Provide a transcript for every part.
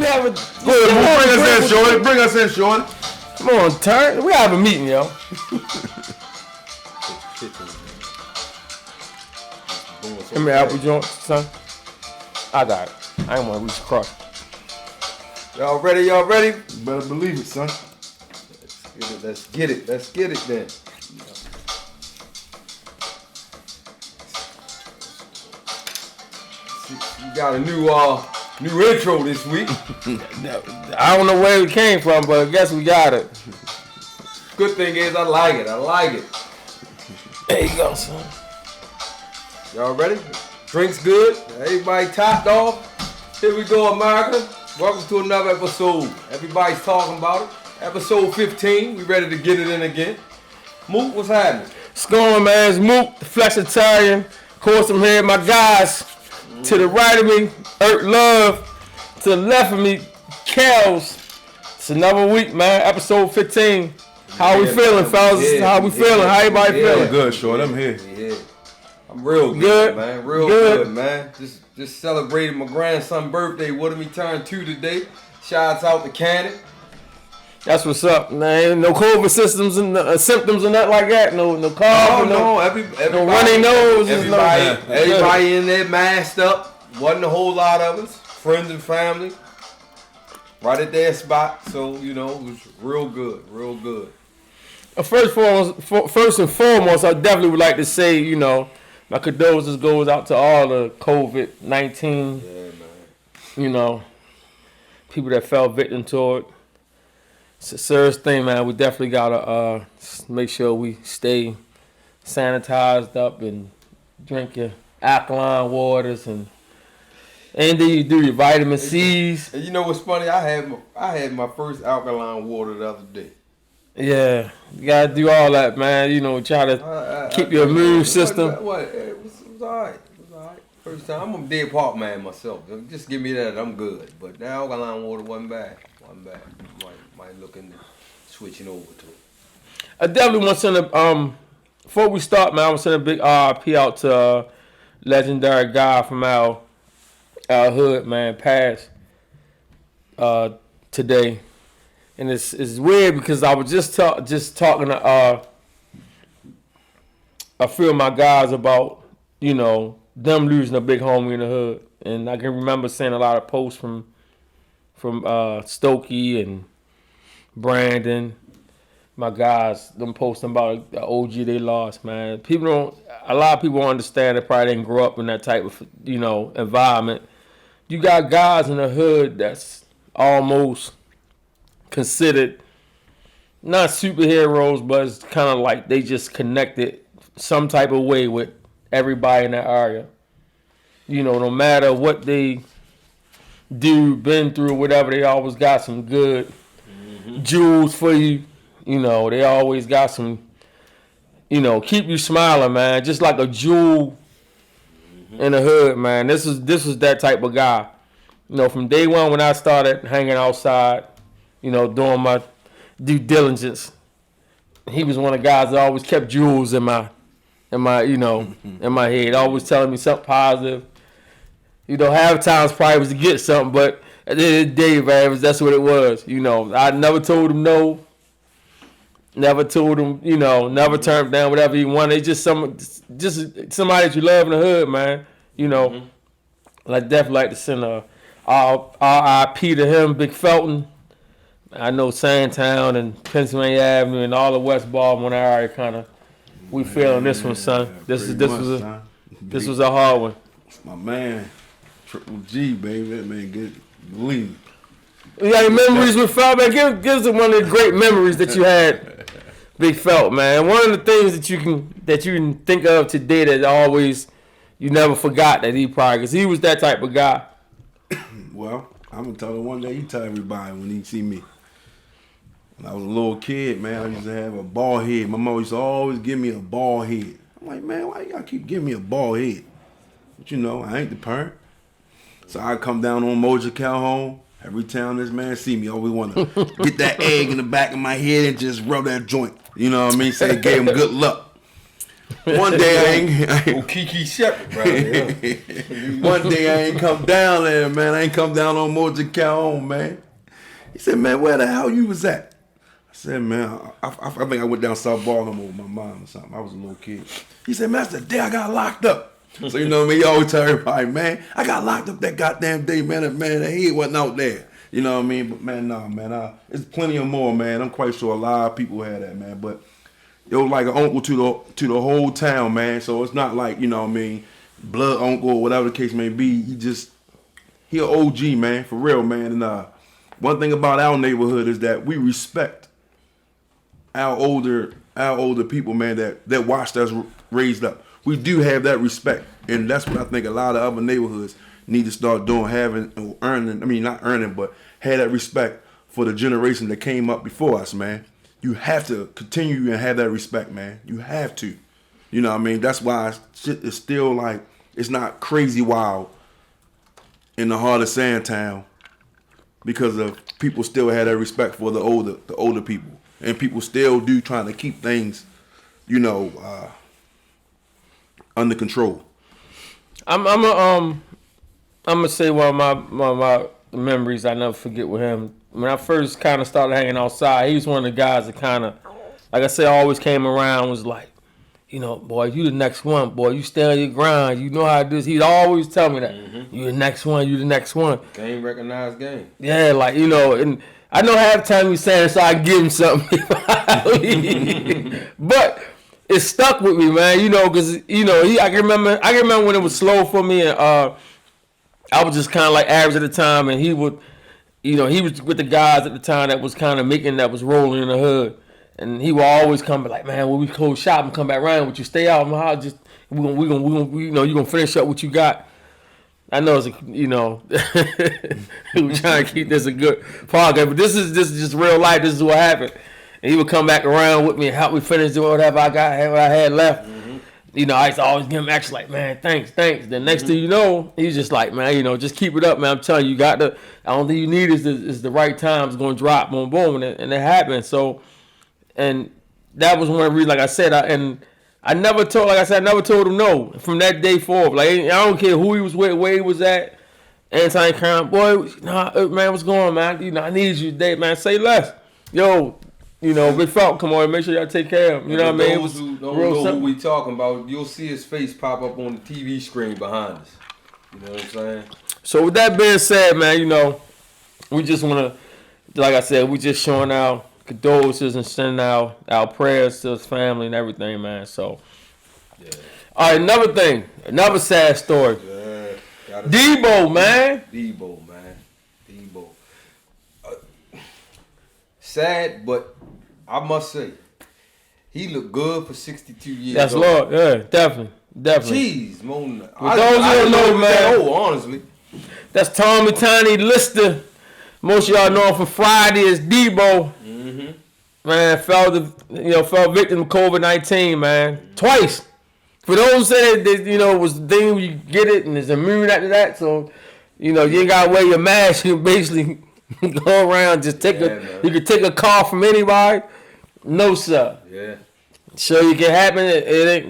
We have a. Go ahead, bring us in, Shorty. Come on, turn. We have a meeting, yo. Give me apple joint, son. I got it. I ain't want to reach across. Y'all ready? You better believe it, son. Let's get it then. We got a new intro this week. I don't know where it came from, but I guess we got it. Good thing is I like it. There you go, son. Y'all ready? Drinks good. Everybody topped off. Here we go, America. Welcome to another episode. Everybody's talking about it. Episode 15. We ready to get it in again. Mook, what's happening? What's going on, man? It's Mook, the Flexitarian. Of course, I'm here. My guys. To the right of me, Love. To the left of me, Kels. It's another week, man. Episode 15. How we feeling, fellas? How we feeling? How everybody feeling? Good, Short. I'm here. I'm real good, man. Real good, man. Just celebrated my grandson's birthday with him. He turned 2 today. Shouts out to Cannon. That's what's up, man. No COVID symptoms and symptoms and nothing like that. No cough. No runny nose. Everybody in there masked up. Wasn't a whole lot of us. Friends and family. Right at their spot. So, it was real good. First and foremost, I definitely would like to say, my condolences goes out to all the COVID-19. Yeah, man. People that fell victim to it. It's a serious thing, man. We definitely gotta make sure we stay sanitized up and drink your alkaline waters and then you do your vitamin C's. And you know what's funny? I had my first alkaline water the other day. Yeah, you gotta do all that, man. Try to keep your immune system. It was all right. First time. I'm a dead park man myself. Just give me that. I'm good. But the alkaline water wasn't bad. Might look into switching over to it. I definitely want to send before we start, man, I want to send a big R.I.P. out to a legendary guy from our hood, man, passed today. And it's weird because I was just talking to a few of my guys about, them losing a big homie in the hood. And I can remember seeing a lot of posts from Stokey and Brandon, my guys, them posting about the OG they lost, man. A lot of people don't understand. They probably didn't grow up in that type of, environment. You got guys in the hood that's almost considered not superheroes, but it's kind of like they just connected some type of way with everybody in that area. No matter what they been through, whatever, they always got some good jewels for you. They always got some, keep you smiling, man. Just like a jewel in the hood, man. This was that type of guy. From day one when I started hanging outside, doing my due diligence, he was one of the guys that always kept jewels in my in my head, always telling me something positive. Half times probably was to get something, but at the end of the day, man, that's what it was. I never told him no. Never told him, never turned him down, whatever he wanted. It's just somebody that you love in the hood, man. I definitely like to send a R.I.P. to him, Big Felton. I know Sandtown and Pennsylvania Avenue and all the West Baltimore area kind of, we feeling this one, son. This was a hard one. My man. Triple G, baby, that man get believe. You got any memories with Felt, man? Give us one of the great memories that you had, Big Felt, man. One of the things that you can think of today that always you never forgot that he probably, because he was that type of guy. Well, I'm gonna tell him one day. He tell everybody when he see me. When I was a little kid, man, I used to have a bald head. My mom used to always give me a bald head. I'm like, man, why y'all keep giving me a bald head? But I ain't the parent. So I come down on Moja Calhoun. Every time this man see me, always want to get that egg in the back of my head and just rub that joint. You know what I mean? Say, gave him good luck. One day I ain't. Kiki Shepherd, bro. Yeah. One day I ain't come down there, man. I ain't come down on Moja Calhoun, man. He said, man, where the hell you was at? I said, man, I think I went down South Baltimore with my mom or something. I was a little kid. He said, man, that's the day I got locked up. So you know what I mean? He always tell everybody, man, I got locked up that goddamn day, man. The head wasn't out there. You know what I mean? But man, nah, man, there's plenty of more, man. I'm quite sure a lot of people had that, man. But it was like an uncle to the whole town, man. So it's not like, you know what I mean, blood uncle or whatever the case may be. He an OG, man, for real, man. And one thing about our neighborhood is that we respect our older people, man, that watched us raised up. We do have that respect, and that's what I think a lot of other neighborhoods need to start doing, not earning, but have that respect for the generation that came up before us, man. You have to continue and have that respect, man. You have to. You know what I mean? That's why shit is still like, it's not crazy wild in the heart of Sandtown, because of people still had that respect for the older people. And people still do trying to keep things, you know, under control. I'm gonna say one of my memories I never forget with him. When I first kind of started hanging outside, he was one of the guys that kind of, like I said, always came around, was like, you know, boy, you the next one, boy, you stay on your grind, you know how to do this. He'd always tell me that, you the next one, you the next one. Game recognized game. Yeah, like, you know, and I know half the time he's saying so I can give him something. But it stuck with me, man, you know, because, you know, I can remember when it was slow for me, and I was just kind of like average at the time, and he would, you know, he was with the guys at the time that was kind of that was rolling in the hood. And he would always come like, man, when we close shop and come back around, would you stay out? We gonna, you know, you gonna finish up what you got. I know it's you know, we trying to keep this a good podcast, but this is just real life. This is what happened. And he would come back around with me and help me finish doing whatever I had left. You know, I used to always give him action like, man, thanks. Then next thing you know, he's just like, man, you know, just keep it up, man. I'm telling you, the only thing you need is the right time. It's gonna drop, boom, boom, and it happened. So. And that was one of the reasons, like I said, I never told him no from that day forward. Like, I don't care who he was with, where he was at, anti-crime, boy, nah, man, what's going on, man? You know, I need you today, man. Say less. Yo, you know, Big Falk, come on, make sure y'all take care of him. You know what I mean? Those who don't know who we talking about, you'll see his face pop up on the TV screen behind us. You know what I'm saying? So with that being said, man, you know, we just want to, like I said, we just showing our condolences and sending our prayers to his family and everything, man. So, yeah. All right, another sad story. Yeah, Debo, man. Debo. Sad, but I must say, he looked good for 62 years. That's old. Lord, yeah, definitely. Jeez, Mona. I don't know, man. Honestly. That's Tommy Tiny Lister. Most of y'all know him from Friday as Debo. Man, fell victim of COVID-19, man. Twice. For those that you know was the thing you get it and is immune after that, so you know you ain't gotta wear your mask. You can basically go around, just you can take a call from anybody. No sir. Yeah. Sure you can happen.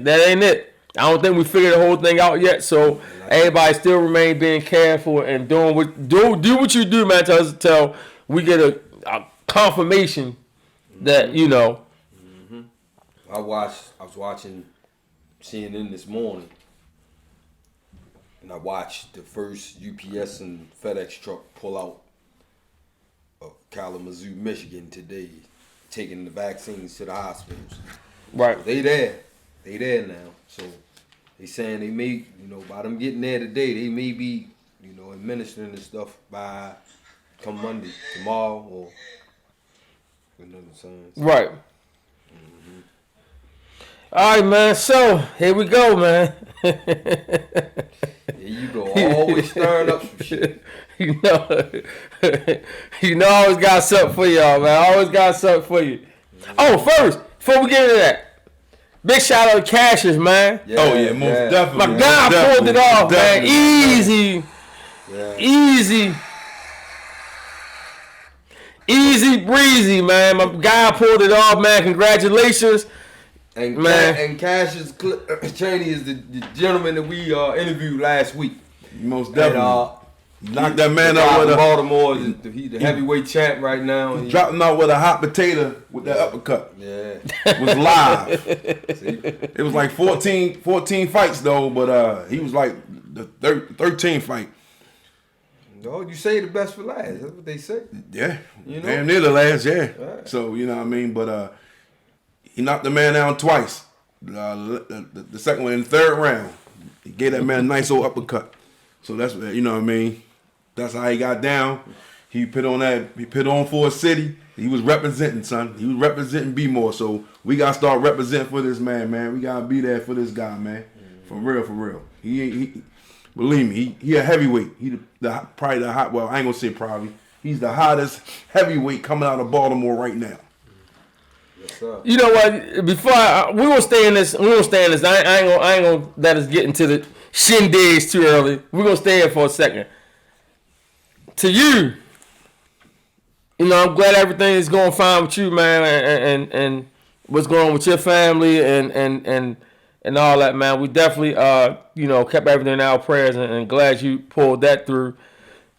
That ain't it. I don't think we figured the whole thing out yet. So everybody still remain being careful and doing what you do, man. Till we get a confirmation that you know. I was watching CNN this morning, and I watched the first UPS and FedEx truck pull out of Kalamazoo, Michigan today, taking the vaccines to the hospitals. Right. So they there now. So they saying they may, you know, by them getting there today, they may be, you know, administering this stuff by come Monday, tomorrow, or another sign. Right. All right, man. So here we go, man. Here you go, always stirring up some shit. You know, I always got something for y'all, man. I always got something for you. Oh, first, before we get into that, big shout out to Cassius, man. Yeah, most definitely. My guy pulled it off, man. Easy. Yeah. Easy breezy, man. My guy pulled it off, man. Congratulations. And Man. and Cassius Chaney is the gentleman that we interviewed last week. Most definitely. And, knocked that man the out guy with from a Baltimore. He's the heavyweight champ right now. He dropped him out with a hot potato with that uppercut. Yeah. Was live. See? It was like 14 fights though, but he was like the 13th fight. No, you say the best for last. That's what they say. Yeah. You know? Damn near the last, yeah. Right. So, you know what I mean? But he knocked the man down twice. The second one in the third round. He gave that man a nice old uppercut. So that's, you know what I mean? That's how he got down. He put on for a city. He was representing, son. He was representing B-More. So we got to start representing for this man. We got to be there for this guy, man. For real. He believe me, he a heavyweight. He probably the hot, well, I ain't going to say probably. He's the hottest heavyweight coming out of Baltimore right now. Yes, sir. You know what? Before we gonna stay in this. I ain't gonna let us get into the shindigs too early. We're gonna stay here for a second. To you, you know, I'm glad everything is going fine with you, man, and what's going on with your family and all that, man. We definitely you know, kept everything in our prayers and glad you pulled that through.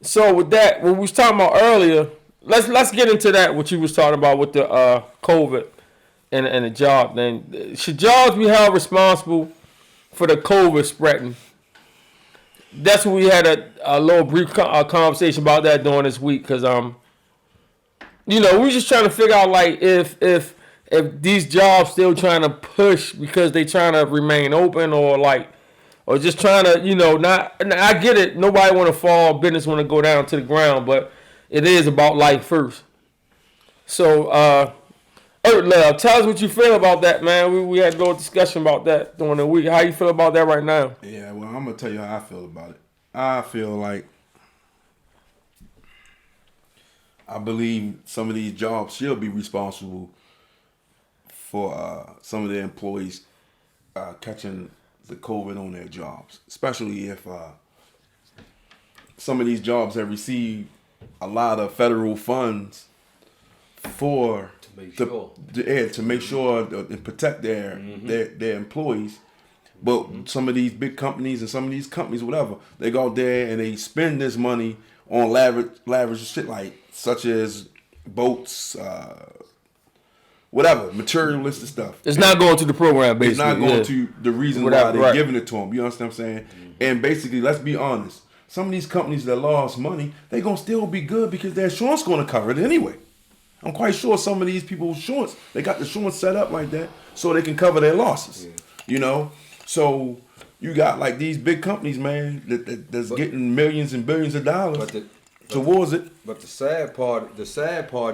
So with that, what we was talking about earlier, let's get into that. What you was talking about with the COVID and the job thing. Should jobs be held responsible for the COVID spreading? That's what we had a little brief conversation about that during this week, because you know, we just trying to figure out like if these jobs still trying to push because they trying to remain open, or just trying to, you know, not. And I get it. Nobody want to fall. Business want to go down to the ground, but it is about life first. So, Love, tell us what you feel about that, man. We had a little discussion about that during the week. How you feel about that right now? Yeah, well, I'm going to tell you how I feel about it. I feel like I believe some of these jobs should be responsible for some of their employees catching the COVID on their jobs, especially if some of these jobs have received a lot of federal funds to make sure and protect their employees. But some of these big companies and some of these companies, whatever, they go out there and they spend this money on lavish shit such as boats, whatever, materialistic stuff. It's not going to the program, basically. It's not going to the reason why they're giving it to them. You understand what I'm saying? And basically, let's be honest. Some of these companies that lost money, they're going to still be good because their insurance going to cover it anyway. I'm quite sure some of these people's insurance, they got the insurance set up like that so they can cover their losses. Yeah. You know? So you got like these big companies, man, that's getting millions and billions of dollars towards it. But the sad part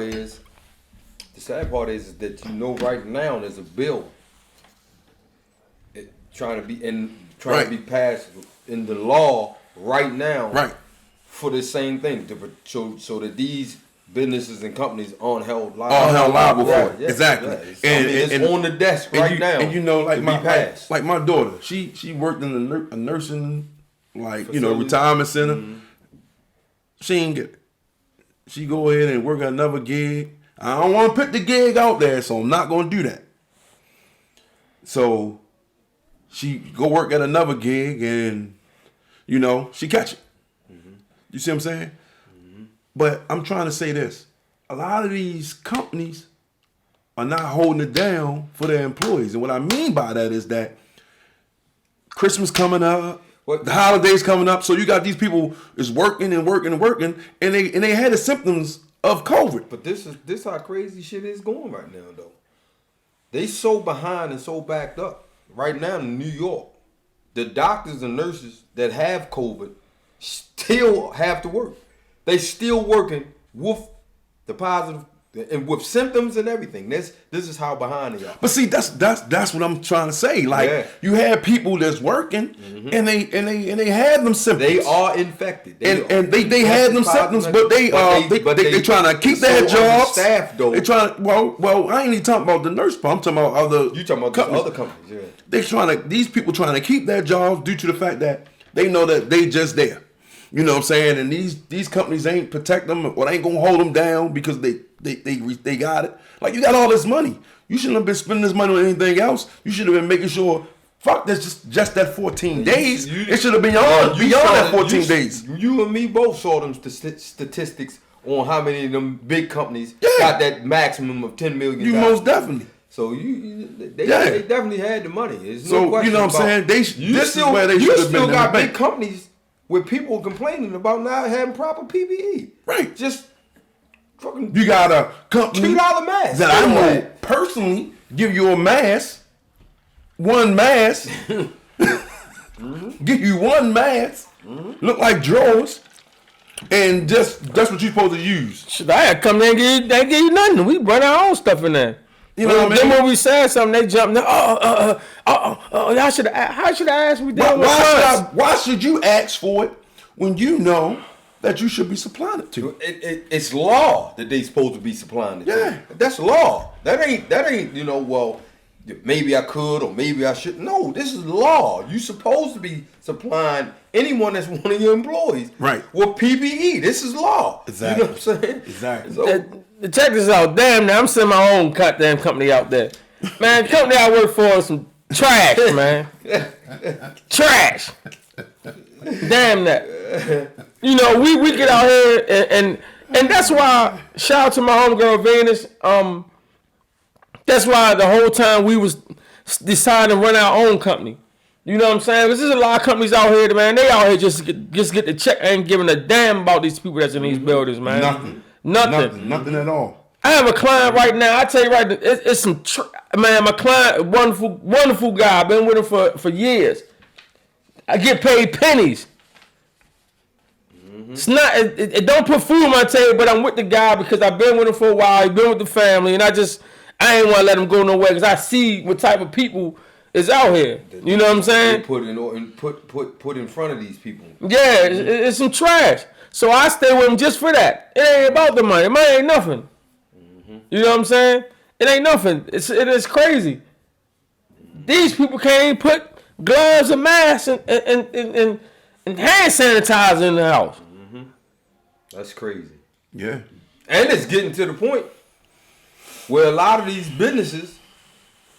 is that, you know, right now there's a bill trying to be passed in the law right now, right, for the same thing, so that these businesses and companies aren't held liable. For it. Yeah, exactly. Yeah. It's on the desk right now. And you know, like my daughter, she worked in a nursing, retirement center. Mm-hmm. She ain't get it. She go ahead and work another gig. I don't want to put the gig out there, so I'm not going to do that. So she go work at another gig, and you know she catch it. Mm-hmm. You see what I'm saying? But I'm trying to say this. A lot of these companies are not holding it down for their employees. And what I mean by that is that Christmas coming up, the holidays coming up, so you got these people is working, and they had the symptoms of COVID. But this how crazy shit is going right now, though. They so behind and so backed up. Right now in New York, the doctors and nurses that have COVID still have to work. They still working with the positive and with symptoms and everything. This is how behind they are. But see, that's what I'm trying to say. Like you have people that's working, mm-hmm. and they have them symptoms. They are infected. They have them symptoms, but they trying to keep their jobs. Staff though. They trying. Well, I ain't even talking about the nurse part. I'm talking about other. You talking about companies. Other companies? Yeah. These people trying to keep their jobs due to the fact that they know that they just there. You know what I'm saying? And these companies ain't protect them or they ain't gonna hold them down because they they got it. Like, you got all this money. You shouldn't have been spending this money on anything else. You should have been making sure, fuck, that's just that 14 days. It should have been beyond that 14 days. You and me both saw them statistics on how many of them big companies got that maximum of $10 million. You most definitely. So they definitely had the money. There's no question. You know what I'm saying? This is where they should have been. You still got big companies with people complaining about not having proper PPE. Right. Just fucking. You got a company $2 mask that I know personally give you a mask, one mask, give you one mask, look like drawers, and that's what you're supposed to use. Shit, I had come there and give you nothing. We brought our own stuff in there. You know what I mean? Then when we said something, they jumped. Y'all should have. How should I ask? Why should you ask for it when you know that you should be supplying it to? It's law that they supposed to be supplying it. Yeah, to. That's law. That ain't. Well, maybe I could or maybe I should. No, this is law. You supposed to be supplying anyone that's one of your employees. Right. With PPE. This is law. Exactly. You know what I'm saying? Exactly. So, check this out. Damn, now I'm sending my own goddamn company out there. Man, the company I work for is some trash, man. Trash. Damn that. You know, we get out here and that's why, shout out to my homegirl Venus. That's why the whole time we was deciding to run our own company. You know what I'm saying? Because there's a lot of companies out here, man. They out here just get the check. Ain't giving a damn about these people that's in these buildings, man. Nothing at all. I have a client right now. I tell you right now, it's some man. My client, wonderful guy. I've been with him for years. I get paid pennies. It's not. It don't put food on my table, but I'm with the guy because I've been with him for a while. He's been with the family, and I ain't want to let him go nowhere because I see what type of people is out here. You know what I'm saying? Put in front of these people. Yeah, it's some trash. So I stay with him just for that. It ain't about the money. Money ain't nothing. You know what I'm saying? It ain't nothing. It is crazy. These people can't even put gloves and masks and hand sanitizer in the house. That's crazy. Yeah. And it's getting to the point where a lot of these businesses,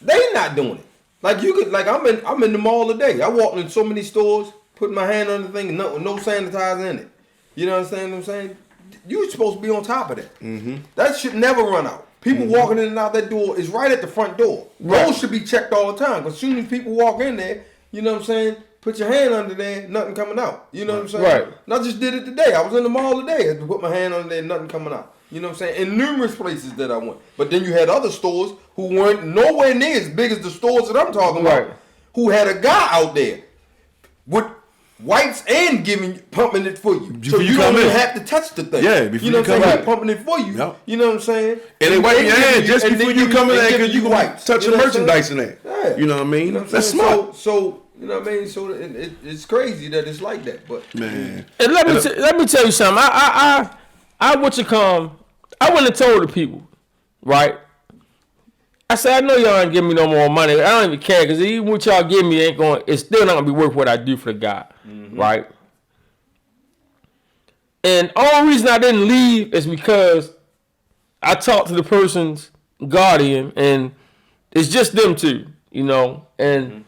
they not doing it. Like I'm in the mall today. I walked in so many stores, putting my hand on the thing, no sanitizer in it. You know what I'm saying? You're supposed to be on top of that. That should never run out. People walking in and out that door is right at the front door. Right. Those should be checked all the time. Because as soon as people walk in there, you know what I'm saying? Put your hand under there, nothing coming out. You know what I'm saying? Right. And I just did it today. I was in the mall today. I had to put my hand under there, nothing coming out. You know what I'm saying? In numerous places that I went. But then you had other stores who weren't nowhere near as big as the stores that I'm talking about. Who had a guy out there with wipes and pumping it for you. So you don't even have to touch the thing. Yeah, before you know you what I'm come saying? in. Pumping it for you. Yep. You know what I'm saying? And they wipe your hand just and before they you come in there give because you wipes. touching You know what I'm merchandise saying? in there. Yeah. You know what I mean? You know what I'm That's saying? smart. So you know what I mean? So it's crazy that it's like that. But Man. And let me tell you something. I went and told the people, right? I said, I know y'all ain't giving me no more money. I don't even care because even what y'all give me it's still not gonna be worth what I do for the guy, right? And only reason I didn't leave is because I talked to the person's guardian, and it's just them two, you know. And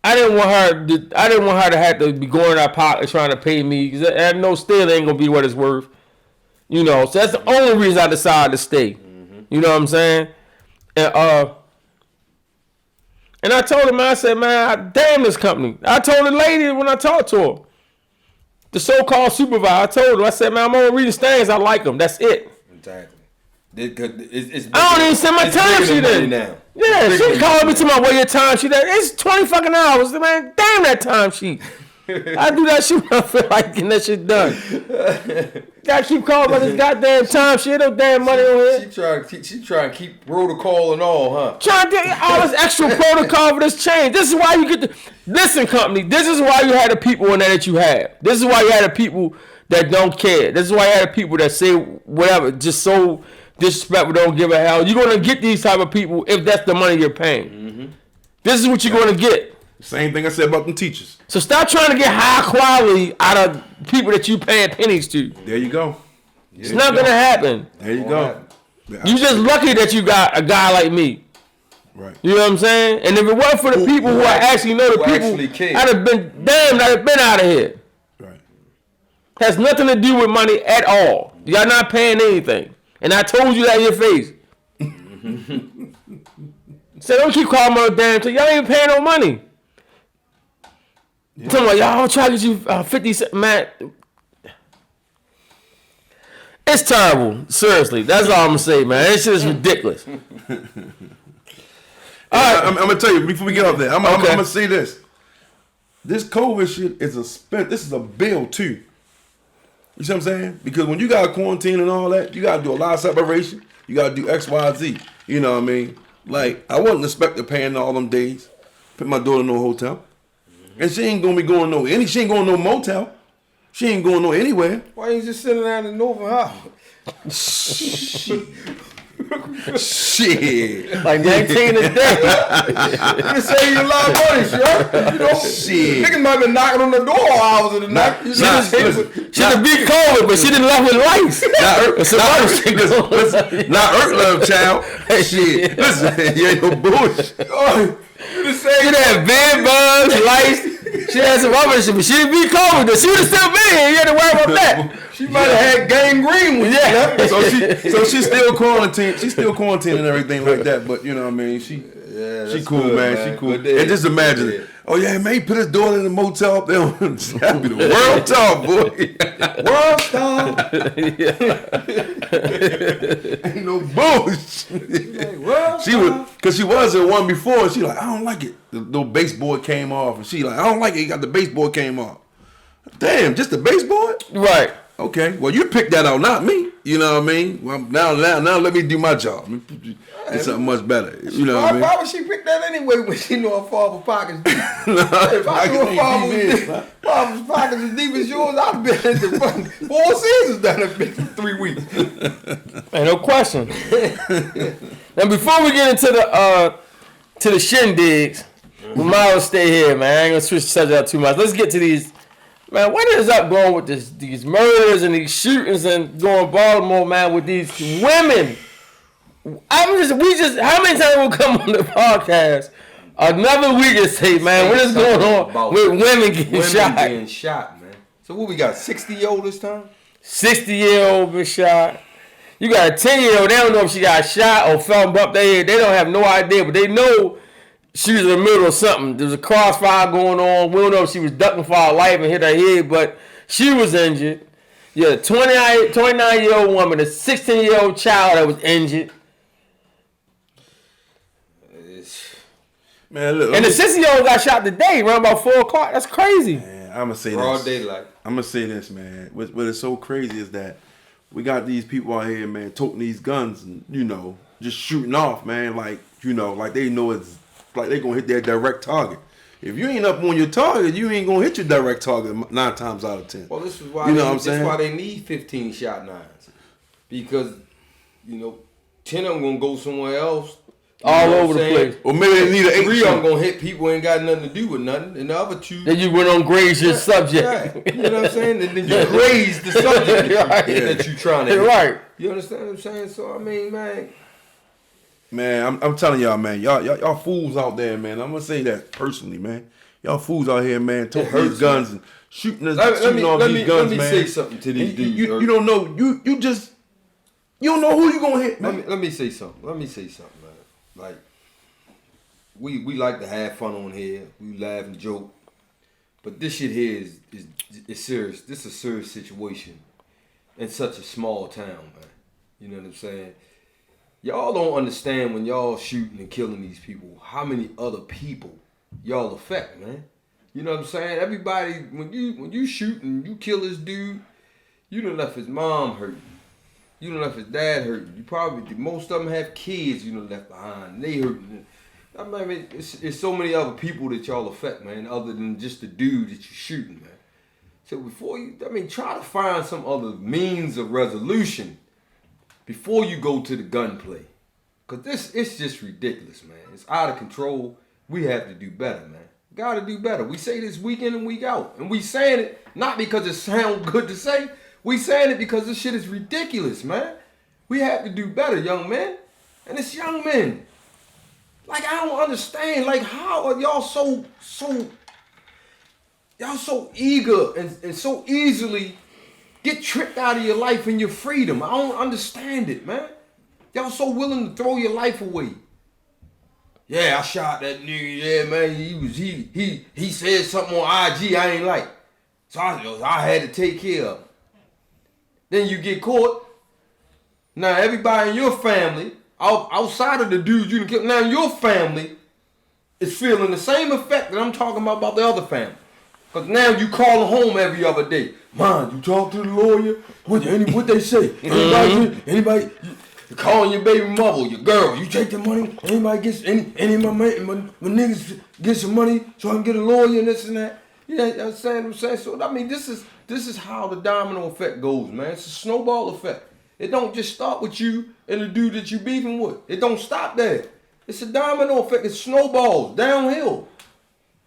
I didn't want her to have to be going out of pocket trying to pay me because I know still ain't gonna be what it's worth, you know. So that's the only reason I decided to stay. You know what I'm saying? And I told him, I said, man, I damn this company. I told the lady when I talked to her, the so-called supervisor, I told her, I said, man, I'm only reading things. I like them. That's it. exactly. I don't even send my time sheet in. Now. Yeah, she called me to my way your time sheet. It's 20 fucking hours, man. Damn that time sheet. I do that shit when I feel like getting that shit done. Gotta keep calling about this goddamn time shit. No damn money on here. She trying to keep protocol and all, huh? Trying to get all this extra protocol for this change. This is why you get the listen, company. This is why you had the people in there that you have. This is why you had the people that don't care. This is why you had the people that say whatever, just so disrespectful, don't give a hell. You're gonna get these type of people if that's the money you're paying. This is what you're gonna get. Same thing I said about them teachers. So stop trying to get high quality out of people that you paying pennies to. There you go. It's not gonna happen. There you go. You just lucky that you got a guy like me. Right. You know what I'm saying? And if it wasn't for the people who actually know the people, I'd have been out of here. Right. Has nothing to do with money at all. Y'all not paying anything. And I told you that in your face. So don't keep calling my damn thing. Y'all ain't paying no money. Yeah. Tell me, y'all, I'm trying to get you 50 cents. Man, it's terrible. Seriously. That's all I'm going to say, man. This shit is ridiculous. All right. I'm going to tell you, before we get off there, I'm going to say this. This COVID shit is this is a bill, too. You see what I'm saying? Because when you got quarantine and all that, you got to do a lot of separation. You got to do X, Y, Z. You know what I mean? Like, I wasn't expecting paying all them days. Put my daughter in no hotel. And she ain't going to be going she ain't going no motel. She ain't going anywhere. Why ain't you just sitting down in Nova House? Shit. Like 19 a day. You save you a lot of money, sure. You know, shit. Niggas might have been knocking on the door hours of the night. She done beat COVID, but she didn't left with lights. Not Earth love, child. Shit. Listen, you ain't no bullshit. She had bed bugs, lights. She had some other shit, but she didn't beat COVID. She would have still been here. You had to worry about that. She might have had gangrene with you. So she's still quarantined. She's still quarantined and everything like that. But you know what I mean? She cool, good, man. She cool. And just imagine it. Oh yeah, man, he put his daughter in the motel up there. That'd be the world talk, boy. World talk. Ain't no bullshit. Like, cause she was in one before. And she like, I don't like it. The little baseboard came off, and she like, I don't like it. He got the baseboard came off. Damn, just the baseboard? Right. Okay. Well, you picked that out, not me. You know what I mean? Well, now let me do my job. It's something much better. You know what I mean? Why would she pick that anyway when she know her father's pockets deep? If I knew her father's pockets as deep as yours, I'd been at the fucking Four Seasons down there for 3 weeks. Ain't no question. Now, before we get into the shindigs, we might as well stay here, man. I ain't gonna switch the subject up too much. Let's get to these. Man, what is up going with these murders and these shootings and going Baltimore, man, with these women? How many times we'll come on the podcast? Another week and say, man, what is going on with women getting shot, man. So what we got, 60-year-old this time? 60-year-old been shot. You got a 10-year-old, they don't know if she got shot or fell and bumped their head. They don't have no idea, but they know she was in the middle of something. There was a crossfire going on. We don't know if she was ducking for her life and hit her head, but she was injured. You had a 29-year-old woman, a 16-year-old child that was injured. Man, look, and the 60-year-old got shot today, around about 4 o'clock. That's crazy. Man, I'm gonna say this. Broad daylight. I'm gonna say this, man. What is so crazy is that we got these people out here, man, toting these guns and just shooting off, man. Like like they know it's like they gonna hit their direct target. If you ain't up on your target, you ain't gonna hit your direct target 9 times out of 10. Well, this is why why they need 15 shot nines, because 10 of them gonna go somewhere else. All over the place. Or maybe they need an 8 3 of them gonna hit people who ain't got nothing to do with nothing. And the other 2... Then you went on graze your subject. Right. You know what I'm saying? And then you graze the subject that you trying to hit. Right. You understand what I'm saying? So, I mean, man. Man, I'm telling y'all, man. Y'all fools out there, man. I'm gonna say that personally, man. Y'all fools out here, man, toting these guns and shooting off these guns, man. Let me say something to these dudes. You don't know. You don't know who you gonna hit, man. Let me say something. Man. Like, we like to have fun on here. We laugh and joke. But this shit here is serious. This is a serious situation in such a small town, man. You know what I'm saying? Y'all don't understand when y'all shooting and killing these people, how many other people y'all affect, man. You know what I'm saying? Everybody, when you shoot and you kill this dude, you done left his mom hurting. You done left his dad hurting. You probably, most of them have kids you done left behind. They hurting. I mean, it's so many other people that y'all affect, man, other than just the dude that you're shooting, man. So try to find some other means of resolution before you go to the gunplay. Because it's just ridiculous, man. It's out of control. We have to do better, man. Got to do better. We say this week in and week out. And we saying it not because it sounds good to say. We saying it because this shit is ridiculous, man. We have to do better, young men. And it's young men. Like, I don't understand. Like, how are y'all so eager and so easily get tricked out of your life and your freedom? I don't understand it, man. Y'all so willing to throw your life away. Yeah, I shot that nigga. Yeah, man, he said something on IG I ain't like. So I had to take care of him. Then you get caught. Now everybody in your family, outside of the dudes you done killed, now your family is feeling the same effect that I'm talking about the other family. Because now you calling home every other day. Man, you talk to the lawyer? What they say? Anybody you calling your baby mother, your girl, you take the money, anybody gets any of my niggas get some money so I can get a lawyer and this and that. Yeah, you understand what I'm saying? So I mean this is how the domino effect goes, man. It's a snowball effect. It don't just start with you and the dude that you beefing with. It don't stop there. It's a domino effect. It snowballs downhill.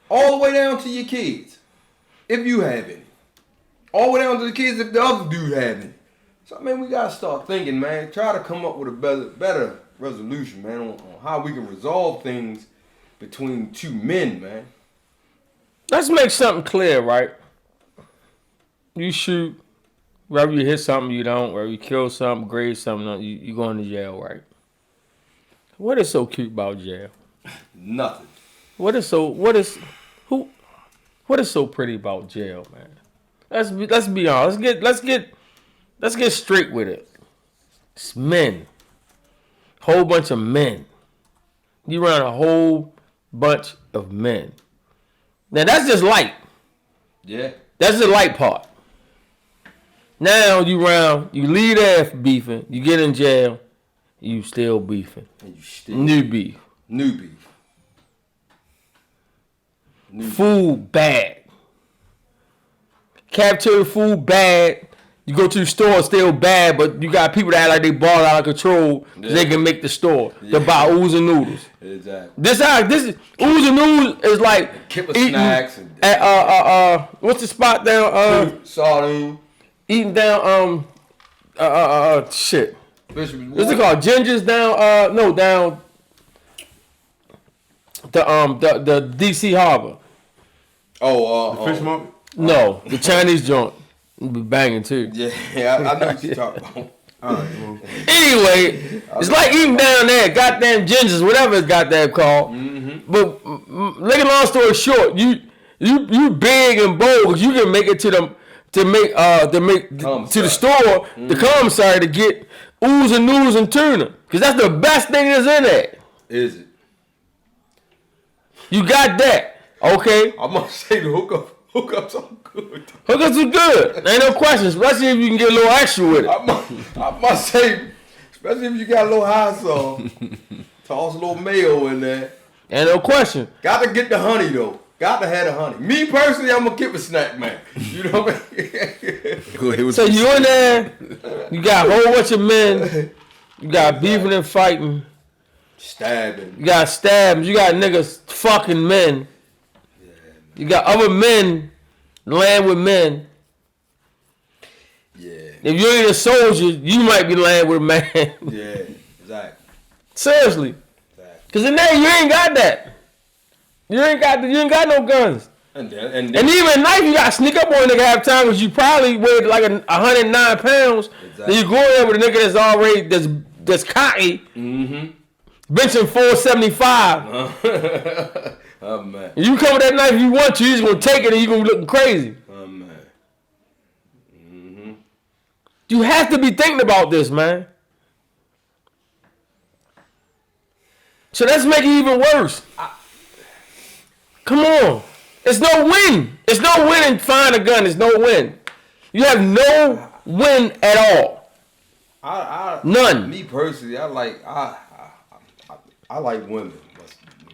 All the way down to your kids. If you have any. All the way down to the kids if the other dude have any. So, I mean, we got to start thinking, man. Try to come up with a better resolution, man, on how we can resolve things between two men, man. Let's make something clear, right? You shoot, wherever you hit something, you don't. Wherever you kill something, grade something, you going to jail, right? What is so cute about jail? Nothing. What is so pretty about jail, man? Let's be honest. Let's get straight with it. It's men. Whole bunch of men. You around a whole bunch of men. Now that's just light. Yeah. That's the light part. Now you leave there for beefing, you get in jail, you still beefing. And you still New beef. Food bad. Cafeteria food bad. You go to the store, still bad, but you got people that act like they ball out of control so they can make the store to buy oodles and noodles. Exactly. This is oodles and noodles is like Kipper eating snacks and at what's the spot down sardine. eating down shit. Bishop What's it called? Ginger's down down the DC Harbor. Oh, The fish market? No, the Chinese joint. Be banging too. Yeah, I know what you're talking about. All right, well. Anyway, it's like eating down there, goddamn Gingers, whatever it's goddamn called. Mm-hmm. But make a long story short, you big and bold because you can make it to the store, the commissary to get oodles and noodles and tuna because that's the best thing that's in there. Is it? You got that, okay? I must say the hookups are good. Hookups are good. Ain't no question, especially if you can get a little extra with it. I must say, especially if you got a little hot sauce, toss a little mayo in there. Ain't no question. Got to get the honey though. Got to have the honey. Me personally, I'm a Kipper snack man. You know what I mean? Go ahead with So you in there, you got a whole bunch of men, you got beefing and fighting, stabbing. you got stabs, you got niggas fucking men, you got other men laying with men. Yeah. If you ain't a soldier, you might be laying with a man. Yeah, exactly. Seriously. Cause in there you ain't got that. You ain't got no guns. And even a knife you gotta sneak up on a nigga half time because you probably weighed like 109 pounds. Exactly. Then you go in there with a nigga that's already that's cocky. Mm-hmm. Benching 475. Oh man. You come with that knife you want to, you just gonna take it and you gonna be looking crazy. Oh man. Mm-hmm. You have to be thinking about this, man. So let's make it even worse. Come on. It's no win. It's no win in find a gun. It's no win. You have no win at all. None. Me personally, I like women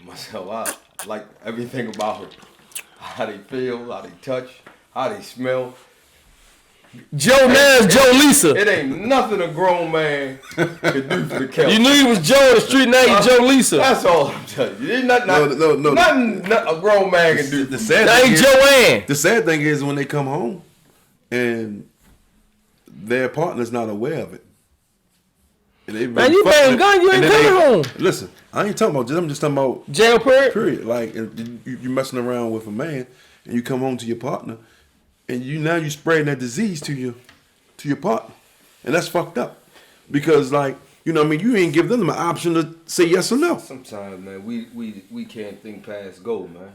myself. I like everything about her. How they feel, how they touch, how they smell. Joe Nance, Joe Lisa. It ain't nothing a grown man could do for the Celtics. You knew he was Joe on the street, now you Joe Lisa. That's all I'm telling you. There's nothing a grown man can do. Now he Joanne. The sad thing is when they come home and their partner's not aware of it. And they Man, you bang gun, you ain't coming home. Listen, I ain't talking about this. I'm just talking about jail period. Period. Like you messing around with a man, and you come home to your partner, and you spreading that disease to your partner, and that's fucked up. Because like you know, what I mean, you ain't give them an option to say yes or no. Sometimes, man, we can't think past go, man.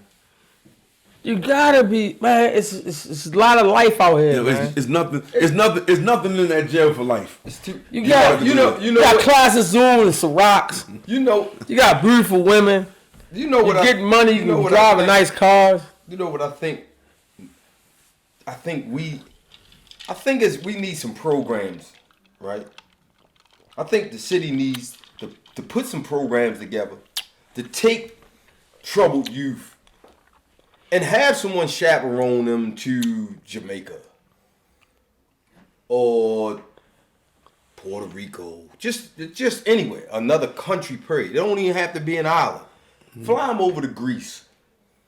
You gotta be, man. It's a lot of life out here, man. It's nothing. It's nothing in that jail for life. It's too, You got Class of Zoo and Cirocs. You know, you got beautiful women. You know what? You get money. You can drive nice cars. You know what I think? I think we need some programs, right? I think the city needs to put some programs together to take troubled youth and have someone chaperone them to Jamaica or Puerto Rico, just anywhere, another country. Period. They don't even have to be an island. Fly them over to Greece.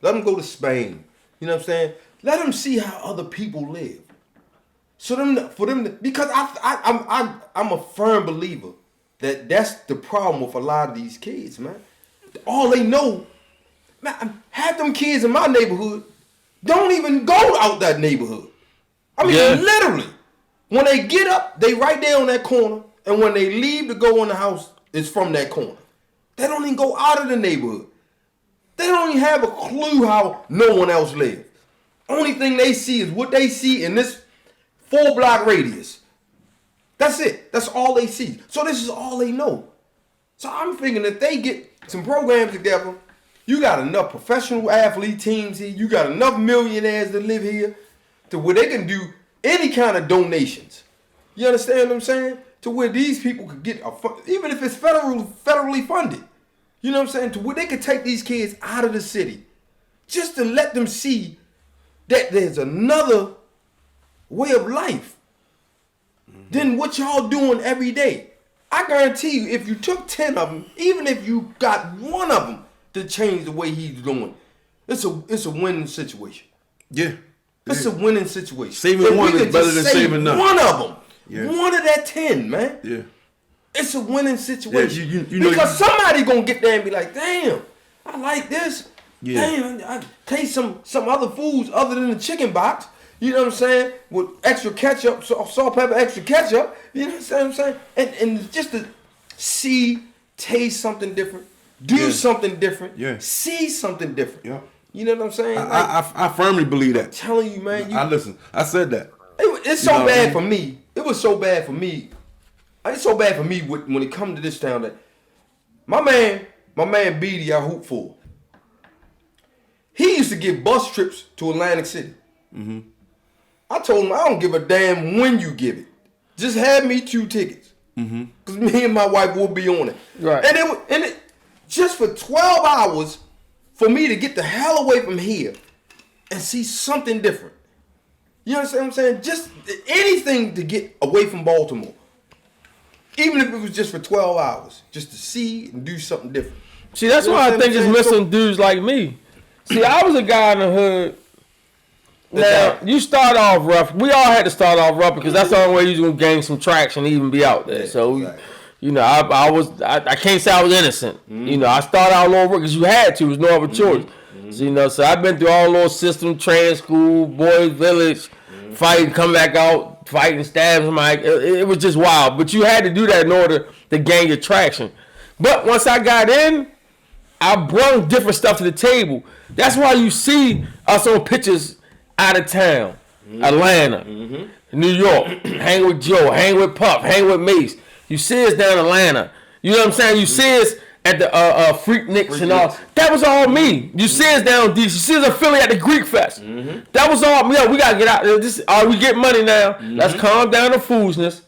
Let them go to Spain. You know what I'm saying? Let them see how other people live. Because I'm a firm believer that that's the problem with a lot of these kids, man. All they know, man, half them kids in my neighborhood don't even go out that neighborhood. I mean, literally, when they get up, they right there on that corner, and when they leave to go in the house, it's from that corner. They don't even go out of the neighborhood. They don't even have a clue how no one else lives. Only thing they see is what they see in this 4-block radius. That's it. That's all they see. So this is all they know. So I'm thinking that they get some programs together. You got enough professional athlete teams here. You got enough millionaires that live here to where they can do any kind of donations. You understand what I'm saying? To where these people could get, even if it's federally funded. You know what I'm saying? To where they could take these kids out of the city. Just to let them see that there's another way of life than what y'all doing every day. I guarantee you, if you took 10 of them, even if you got one of them to change the way he's doing, it's a winning situation. Yeah. It's a winning situation. Saving one is better than saving none. One of them. Yeah. One of that 10, man. Yeah. It's a winning situation. Yeah, you know, because somebody gonna get there and be like, damn, I like this. Yeah. Damn, I taste some other foods other than the chicken box. You know what I'm saying? With extra ketchup, salt, pepper, extra ketchup. You know what I'm saying? And just to see, taste something different, do something different, see something different. Yeah. You know what I'm saying? I firmly believe that. I'm telling you, man. I said that. It's so bad for me. It was so bad for me. It's so bad for me when it comes to this town that my man Beatty, I hoop for. He used to give bus trips to Atlantic City. Mm-hmm. I told him, I don't give a damn when you give it. Just have me 2 tickets. Mm-hmm. Cause me and my wife will be on it. Right. And it just for 12 hours for me to get the hell away from here and see something different. You understand what I'm saying? Just anything to get away from Baltimore. Even if it was just for 12 hours. Just to see and do something different. See, that's why I think it's missing dudes like me. See, I was a guy in the hood. Now, you start off rough. We all had to start off rough because that's the only way you're going to gain some traction and even be out there. So, you know, I can't say I was innocent. Mm-hmm. You know, I started out all over because you had to. There's no other choice. Mm-hmm. So, you know, so I've been through all those systems, training school, boys village, fighting, come back out, fighting, stab somebody. It was just wild. But you had to do that in order to gain your traction. But once I got in, I brought different stuff to the table. That's why you see us on pictures out of town. Atlanta, New York, hang with Joe, hang with Puff, hang with Mace. You see us down in Atlanta. You know what I'm saying? You see us at the Freakniks and all. That was all me. You see us down D.C. You see us in Philly at the Greek Fest. That was all me. Yo, we got to get out there. We get money now. Let's calm down the foolishness.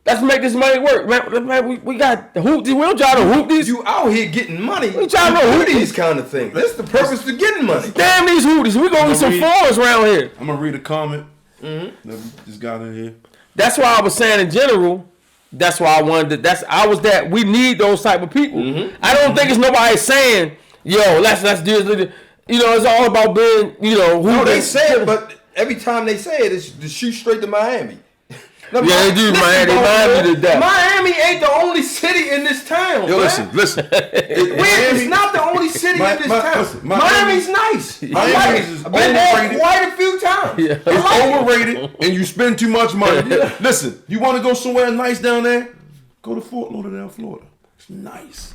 Let's make this money work, man. We got the hoop. We don't try to hoop these. You out here getting money. We try to hoop these kind of things. That's the purpose to getting money. Damn these hooties. We gonna get some fours around here. I'm gonna read a comment that we just got in here. That's why I was saying in general. That's why I wanted to. We need those type of people. I don't think it's nobody saying, yo, let's do this. You know, it's all about being, you know, who they say it, but every time they say it, it's to shoot straight to Miami. Now, Yeah, they do. Miami did that. Miami ain't the only city in this town. Yo, man. listen. It's not the only city in this town. Listen, Miami's nice. Miami is I've been there overrated. quite a few times. Yeah. It's overrated, and you spend too much money. Listen, you want to go somewhere nice down there? Go to Fort Lauderdale, Florida. It's nice.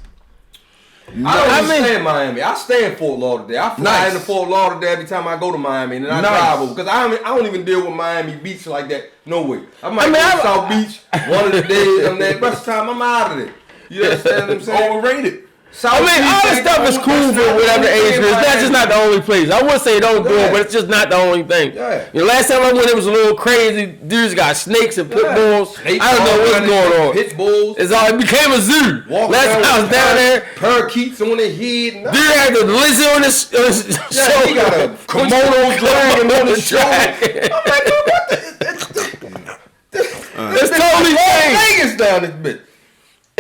I don't stay in Miami. I stay in Fort Lauderdale. I fly into Fort Lauderdale every time I go to Miami, and then I drive over because I don't even deal with Miami Beach like that. No way. I might go to South Beach one of the days. I'm there. The rest of the time I'm out of there. You understand what I'm saying? Overrated. All this stuff is cool for whatever the age is. That's just not the only place. I wouldn't say don't do it, but it's just not the only thing. Yeah. You know, last time I went, it was a little crazy. Dudes got snakes and pit bulls. I don't know what's going on. Pit bulls. It became a zoo. Last time I was down there, parakeets on their head. dude had the lizard on his shoulder. He got a kimono dragon on his shoulder. I'm like, what the? It's totally Vegas down this bitch.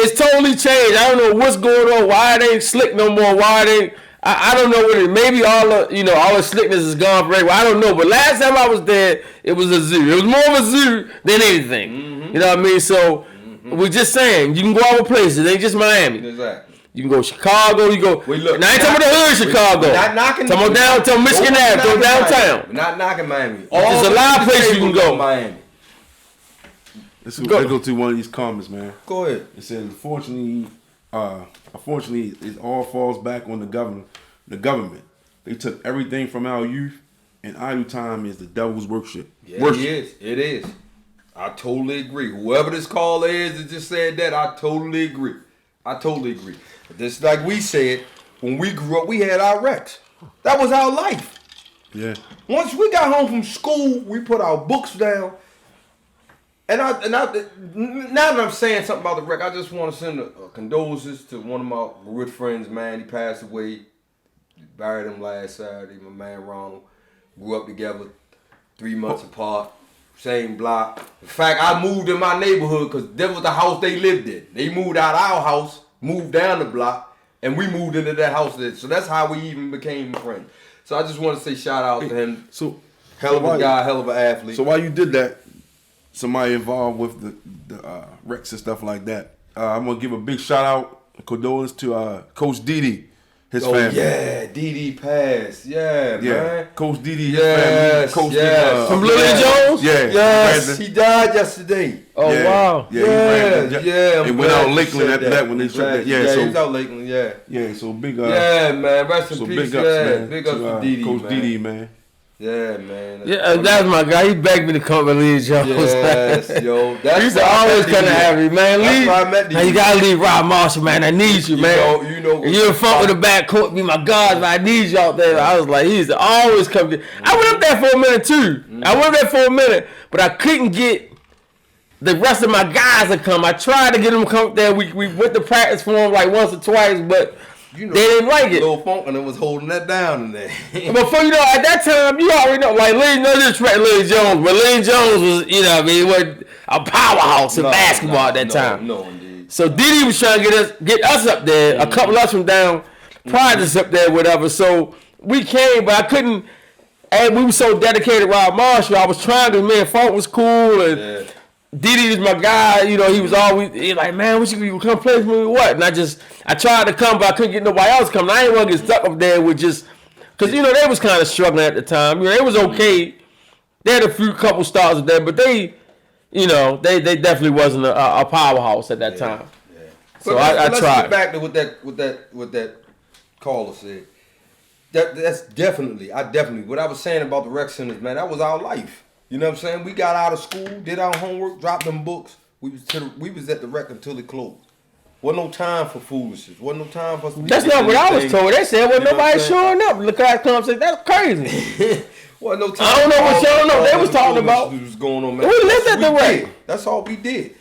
It's totally changed. I don't know what's going on. Why it ain't slick no more? Why it ain't? I don't know what it. Maybe all the slickness is gone forever. I don't know. But last time I was there, it was a zoo. It was more of a zoo than anything. Mm-hmm. You know what I mean? So we're just saying you can go other places. It ain't just Miami. Exactly. You can go Chicago. You go. Now I ain't talking about the hood Chicago. Not knocking. Talking about downtown Michigan Ave. Go downtown. We're not knocking Miami. There's a lot of places you can go. Miami. Let's go through one of these comments, man. Go ahead. It says, unfortunately, it all falls back on the government. They took everything from our youth, and idle time is the devil's worship. Yeah, it is. I totally agree. Whoever this caller is that just said that, I totally agree. But just like we said, when we grew up, we had our wrecks. That was our life. Yeah. Once we got home from school, we put our books down. And now that I'm saying something about the wreck, I just want to send condolences to one of my good friends, man. He passed away. Buried him last Saturday. My man Ronald. Grew up together 3 months apart. Same block. In fact, I moved in my neighborhood because that was the house they lived in. They moved out of our house, moved down the block, and we moved into that house there. So that's how we even became friends. So I just want to say shout out to him. So hell of a guy, hell of an athlete. So while you did that, somebody involved with the wrecks and stuff like that, I'm going to give a big shout out, condolence to Coach Didi, his family. Yeah, Didi passed. Yeah, man. Coach Didi, his family. Coach Didi. From Lily Jones? Yeah. Yes, he died yesterday. Oh, wow. Yeah. He went out Lakeland after that when they shut that. Yeah, he was out Lakeland, yeah. Yeah, so big yeah, man. Rest in so peace, big ups, man. Big ups to Didi, Coach man. Didi, man. Yeah, man. Yeah, that's my guy. He begged me to come with Lee Jones. Yes, yo. He used to always come to have me, man. That's why I met Lee, you gotta leave Rob Marshall, man. I need you, man. You know. You in front with the back court, be my God, man. I need you out there. I was like, he used to always come. I went up there for a minute too. I went up there for a minute, but I couldn't get the rest of my guys to come. I tried to get them to come up there. We went to practice for them like once or twice, but they didn't like it. Lil Funk and it was holding that down in there. But for at that time, you already know, like no disrespect Lily Jones, but Lily Jones was, he was a powerhouse in basketball at that time. No, indeed. So Didi was trying to get us up there, a couple of us from down, Pride up there, whatever. So we came, but I couldn't. And we were so dedicated, Rob Marshall. I was trying to, man. Funk was cool, and Didi was my guy. He was always like, man, you come play with me, what? And I tried to come, but I couldn't get nobody else coming. I didn't want to get stuck up there with just, because they was kind of struggling at the time. It was okay. They had a couple stars up there, but they definitely wasn't a powerhouse at that time. Yeah. So I tried. Let's get back to what that caller said. That's definitely, what I was saying about the rec centers, man, that was our life. You know what I'm saying? We got out of school, did our homework, dropped them books. We was at the rec until it closed. Wasn't no time for foolishness. Wasn't no time for. That's not what I was told. They said wasn't nobody showing up. Look at that said that's crazy. Wasn't no time. I don't know what y'all know. They was talking about. What was going on, man? We lived at the rec. That's all we did.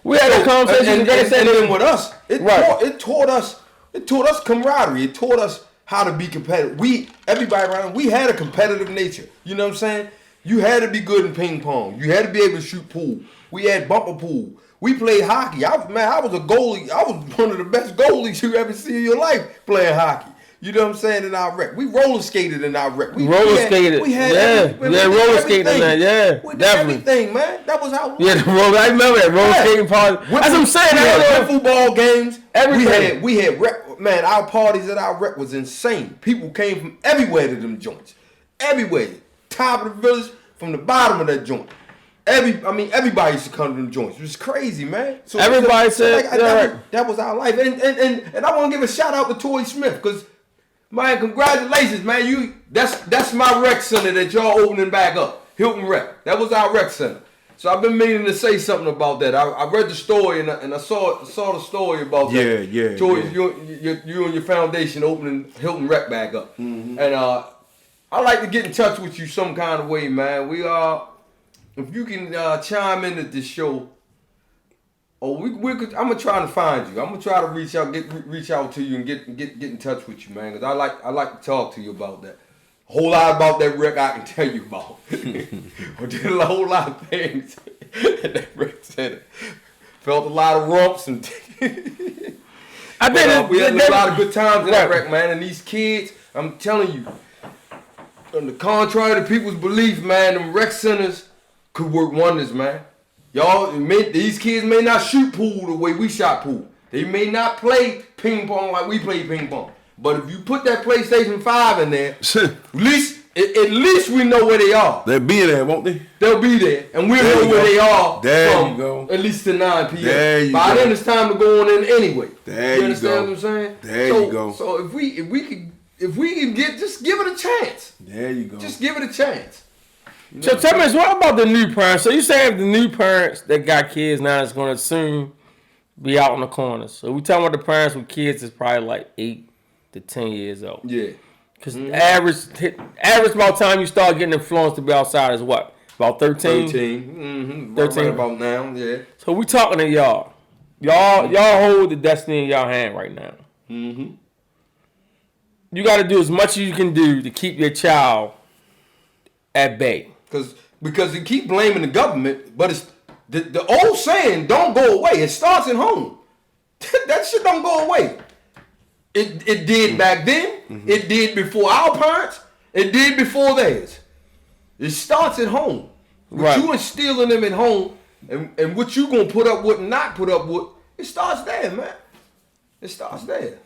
We had a conversation. And then with us, it taught us camaraderie. It taught us how to be competitive. Everybody around, we had a competitive nature. You know what I'm saying? You had to be good in ping pong. You had to be able to shoot pool. We had bumper pool. We played hockey. I was a goalie. I was one of the best goalies you ever see in your life playing hockey. You know what I'm saying? In our rec, we roller skated in our rec. We roller skated. We had roller skating, man. Yeah, we did definitely. everything, man. That was how. Yeah, the roller. I remember that roller skating party. That's what I'm saying. We had football games. Everything. We had rec. Man, our parties at our rec was insane. People came from everywhere to them joints. Everywhere. Top of the village, from the bottom of that joint. Everybody used to come to them joints. It was crazy, man. So everybody said that was our life. And I want to give a shout out to Toy Smith, because, man, congratulations, man. That's my rec center that y'all opening back up. Hilton Rec. That was our rec center. So I've been meaning to say something about that. I read the story and I saw the story about that. Yeah. You and your foundation opening Hilton Rec back up. Mm-hmm. And I like to get in touch with you some kind of way, man. We are. If you can chime in at this show, I'm gonna try to find you. I'm gonna try to reach out to you and get in touch with you, man. Because I like to talk to you about that. A whole lot about that rec I can tell you about. I did a whole lot of things at that rec center. Felt a lot of rumps and. I think we had a lot of good times in that rec, man. And these kids, I'm telling you, on the contrary to people's belief, man, them rec centers could work wonders, man. These kids may not shoot pool the way we shot pool. They may not play ping pong like we play ping pong. But if you put that PlayStation 5 in there, at least we know where they are. They'll be there, won't they? They'll be there, and we'll know where they are from you go. At least to 9 p.m. There you By go. then it's time to go on in anyway. There you understand what I'm saying? There you go. So if we can just give it a chance. There you go. Just give it a chance. So tell me, what about the new parents? So you saying the new parents that got kids now is going to soon be out in the corners. So we talking about the parents with kids is probably like 8 to 10 years old. Yeah. Because average about time you start getting influenced to be outside is what? About 13? 13. Mm-hmm. 13. Right about now, yeah. So we talking to y'all. Y'all hold the destiny in y'all hand right now. Mm-hmm. You got to do as much as you can do to keep your child at bay. Because you keep blaming the government, but it's the old saying don't go away. It starts at home. That shit don't go away. It did back then. Mm-hmm. It did before our parents. It did before theirs. It starts at home. What you instilling them at home, and what you gonna put up with and not put up with, it starts there, man. It starts there.